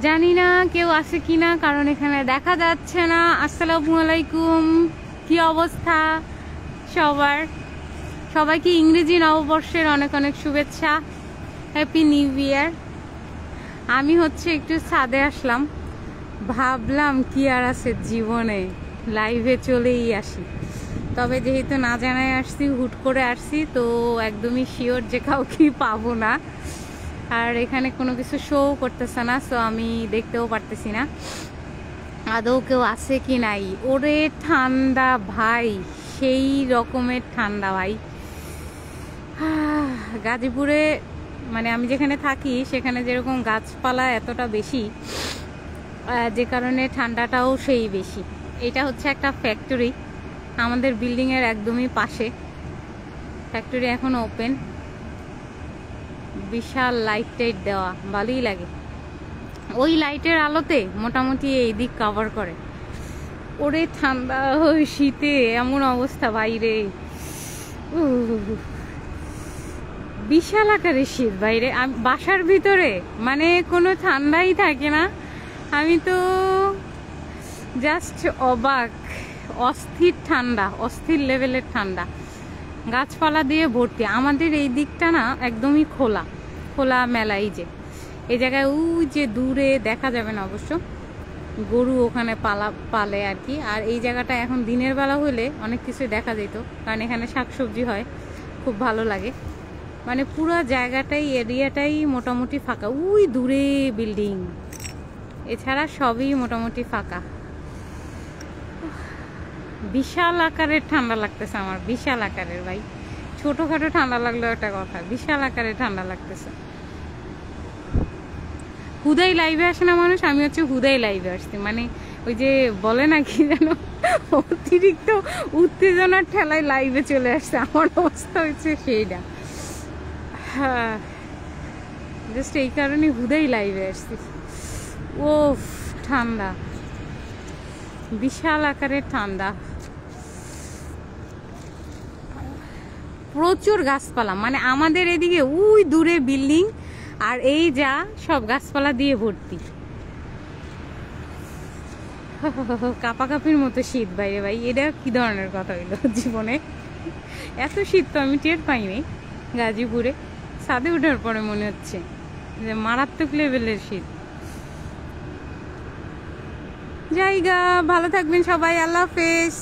জানি না কেউ আছে কিনা, কারণ এখানে দেখা যাচ্ছে না। আসসালামু আলাইকুম, কি অবস্থা সবার? সবাইকে ইংরেজি নববর্ষের অনেক অনেক শুভেচ্ছা, হ্যাপি নিউ ইয়ার। আমি একটু ছাদে আসলাম, ভাবলাম কি আর আছে জীবনে, লাইভে চলেই আসি। তবে যেহেতু না জানায় আসছি, হুট করে আসছি, তো একদমই শিওর যে কাউকে পাবো না। আর এখানে কোনো কিছু শো করতেছে না, সো আমি দেখতেও পারতেছি না আদৌ কেউ আছে কি নাই। ওরে ঠান্ডা ভাই, সেই রকমের ঠান্ডা ভাই। গাজীপুরে মানে আমি যেখানে থাকি সেখানে যেরকম গাছপালা এতটা বেশি, যে কারণে ঠান্ডাটাও সেই বেশি। এটা একটা ফ্যাক্টরি আমাদের বিল্ডিংয়ের একদমই পাশে। ফ্যাক্টরি এখন ওপেন, বিশাল লাইট টাইট দেওয়া, ভালোই লাগে। ওই লাইটের আলোতে মোটামুটি এই দিক কভার করে। ওরে ঠান্ডা, ওই শীতে এমন অবস্থা বাইরে, বিশাল আকারের শীত বাইরে। বাসার ভিতরে মানে কোনো ঠান্ডাই থাকে না। আমি তো জাস্ট অবাক, অস্থির ঠান্ডা, অস্থির লেভেলের ঠান্ডা। গাছপালা দিয়ে ভর্তি। আমাদের এই দিকটা না একদমই খোলা খোলা মেলা। এই জায়গায় ওই যে দূরে দেখা যাবে না অবশ্য, গরু ওখানে পালে আর কি। আর এই জায়গাটা এখন দিনের বেলা হলে অনেক কিছু দেখা যেত, কারণ এখানে শাকসবজি হয়, খুব ভালো লাগে। মানে পুরো জায়গাটাই, এরিয়াটাই মোটামুটি ফাঁকা। ওই দূরে বিল্ডিং, এছাড়া সবই মোটামুটি ফাঁকা। বিশাল আকারের ঠান্ডা লাগতেছে আমার, বিশাল আকারের ভাই। ছোটখাটো ঠান্ডা লাগলো একটা কথা, বিশাল আকারের ঠান্ডা লাগতেছে। হুদাই লাইভে আসে না মানুষ, আমি হুদাই লাইভে আসছি। মানে ওই যে বলে না কি যেন, অতিরিক্ত উত্তেজনার ঠেলায় লাইভে চলে আসছে। আমার অবস্থা সেইটা। হ্যাঁ, জাস্ট এই কারণে হুদাই লাইভে আসছি। ও ঠান্ডা, বিশাল আকারের ঠান্ডা, প্রচুর গাছপালা। মানে আমাদের এদিকে ওই দূরে বিল্ডিং, আর এই যা সব গাছপালা দিয়ে ভর্তি। কাপাকাপির মতো শীত বাইরে ভাই। এটা কি ধরনের কথা হইলো জীবনে? এত শীত তো আমি টের পাইনি গাজীপুরে। ছাদে ওঠার পরে মনে হচ্ছে যে মারাত্মক লেভেলের শীত। জায়গা ভালো থাকবেন সবাই, আল্লাহ হাফেজ।